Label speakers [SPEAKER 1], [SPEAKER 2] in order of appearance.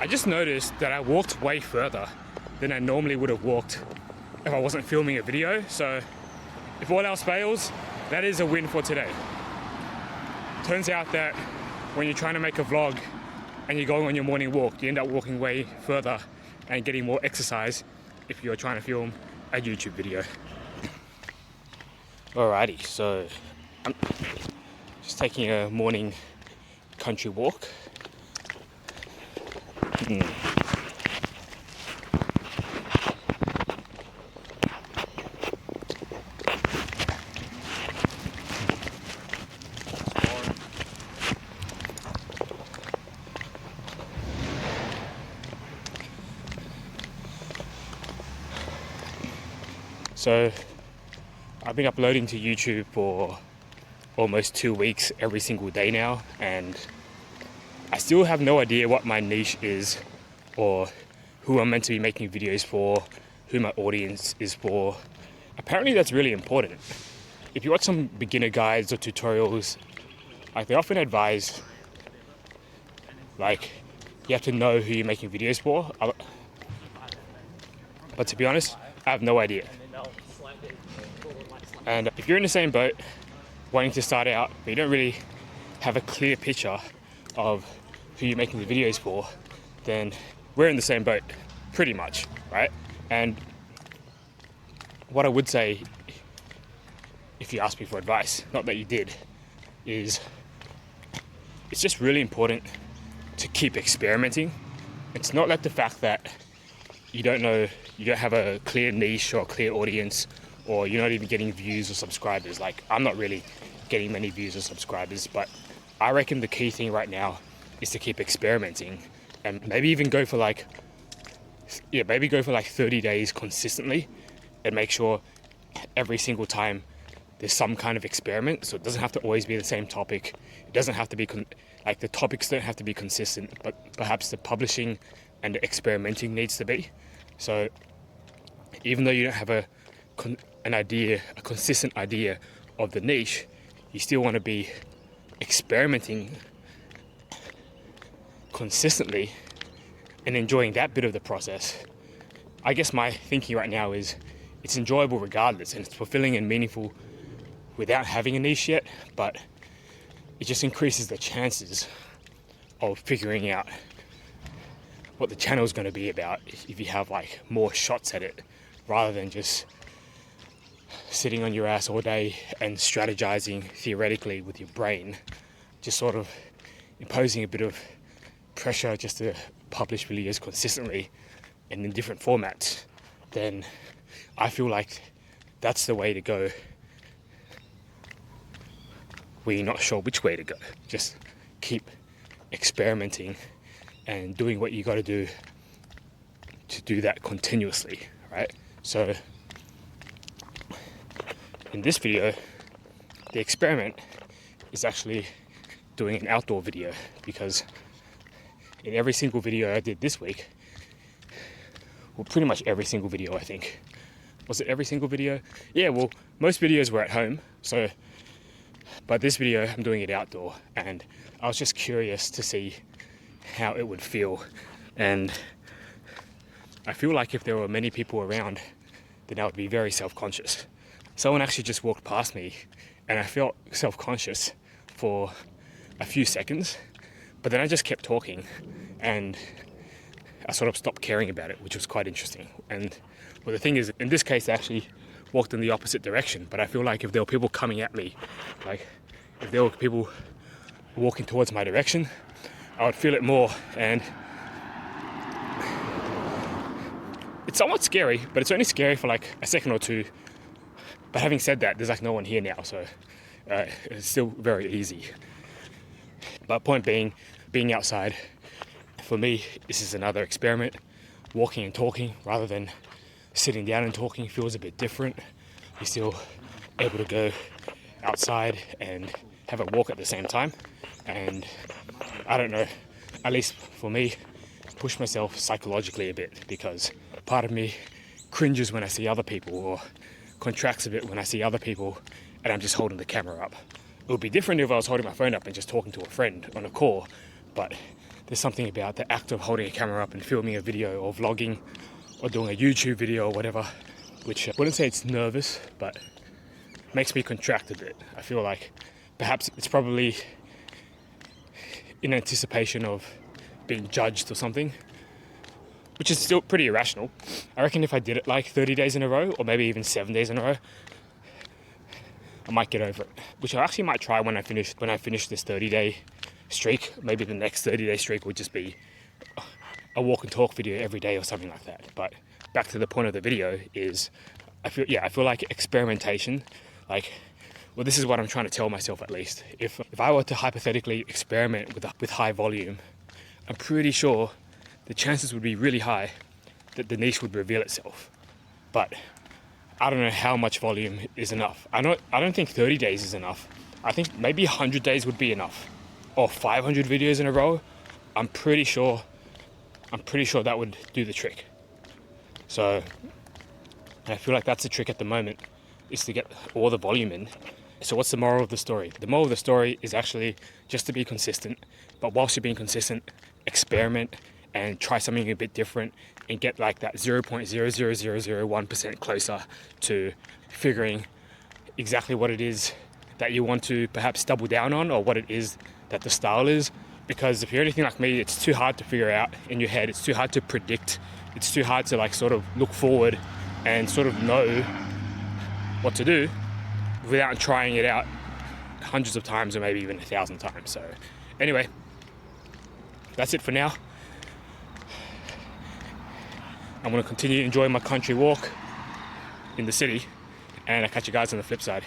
[SPEAKER 1] I just noticed that I walked way further than I normally would have walked if I wasn't filming a video. So if all else fails, that is a win for today. Turns out that when you're trying to make a vlog and you're going on your morning walk, you end up walking way further and getting more exercise if you're trying to film a YouTube video. Alrighty, so I'm just taking a morning country walk. So I've been uploading to YouTube for almost 2 weeks every single day now, and I still have no idea what my niche is or who I'm meant to be making videos for, who my audience is for. Apparently that's really important. If you watch some beginner guides or tutorials, like they often advise like you have to know who you're making videos for. But to be honest, I have no idea. And if you're in the same boat, wanting to start out, but you don't really have a clear picture of who you're making the videos for, then we're in the same boat, pretty much, right? And what I would say, if you ask me for advice, not that you did, is it's just really important to keep experimenting. It's not like the fact that you don't have a clear niche or a clear audience, or you're not even getting views or subscribers. Like, I'm not really getting many views or subscribers, but I reckon the key thing right now is to keep experimenting and maybe even go for like 30 days consistently and make sure every single time there's some kind of experiment. So it doesn't have to always be the same topic. It doesn't have to be the topics don't have to be consistent, but perhaps the publishing and the experimenting needs to be. So even though you don't have a consistent idea of the niche, you still want to be experimenting consistently and enjoying that bit of the process. I guess my thinking right now is it's enjoyable regardless, and it's fulfilling and meaningful without having a niche yet, but it just increases the chances of figuring out what the channel is going to be about if you have like more shots at it, rather than just sitting on your ass all day and strategizing theoretically with your brain, just sort of imposing a bit of pressure just to publish videos consistently and in different formats. Then I feel like that's the way to go when you're not sure which way to go. Just keep experimenting and doing what you got to do that continuously, right? So in this video, the experiment is actually doing an outdoor video, because in every single video I did this week, well, pretty much every single video, I think. Was it every single video? Yeah, well, most videos were at home, but this video I'm doing it outdoor, and I was just curious to see how it would feel. And I feel like if there were many people around, then I would be very self-conscious. Someone actually just walked past me and I felt self-conscious for a few seconds, but then I just kept talking and I sort of stopped caring about it, which was quite interesting. And well, the thing is, in this case, I actually walked in the opposite direction, but I feel like if there were people coming at me, like if there were people walking towards my direction, I would feel it more. And it's somewhat scary, but it's only scary for like a second or two. But having said that, there's like no one here now, so it's still very easy. But point being outside, for me, this is another experiment. Walking and talking rather than sitting down and talking feels a bit different. You're still able to go outside and have a walk at the same time. And I don't know, at least for me, push myself psychologically a bit, because part of me cringes when I see other people, or contracts a bit when I see other people and I'm just holding the camera up. It would be different if I was holding my phone up and just talking to a friend on a call, but there's something about the act of holding a camera up and filming a video or vlogging or doing a YouTube video or whatever, which I wouldn't say it's nervous, but makes me contract a bit. I feel like perhaps it's probably in anticipation of being judged or something, which is still pretty irrational. I reckon if I did it like 30 days in a row, or maybe even 7 days in a row, I might get over it, which I actually might try when I finish this 30-day streak. Maybe the next 30-day streak would just be a walk and talk video every day or something like that. But back to the point of the video is, I feel like experimentation, well, this is what I'm trying to tell myself at least. If I were to hypothetically experiment with high volume, I'm pretty sure the chances would be really high that the niche would reveal itself. But I don't know how much volume is enough. I don't think 30 days is enough. I think maybe 100 days would be enough, or 500 videos in a row. I'm pretty sure that would do the trick. So I feel like that's the trick at the moment, is to get all the volume in. So what's the moral of the story? The moral of the story is actually just to be consistent, but whilst you're being consistent, experiment and try something a bit different and get like that 0.00001% closer to figuring exactly what it is that you want to perhaps double down on, or what it is that the style is. Because if you're anything like me, it's too hard to figure out in your head. It's too hard to predict. It's too hard to like sort of look forward and sort of know what to do without trying it out hundreds of times or maybe even 1,000 times. So anyway, that's it for now. I'm going to continue enjoying my country walk in the city, and I'll catch you guys on the flip side.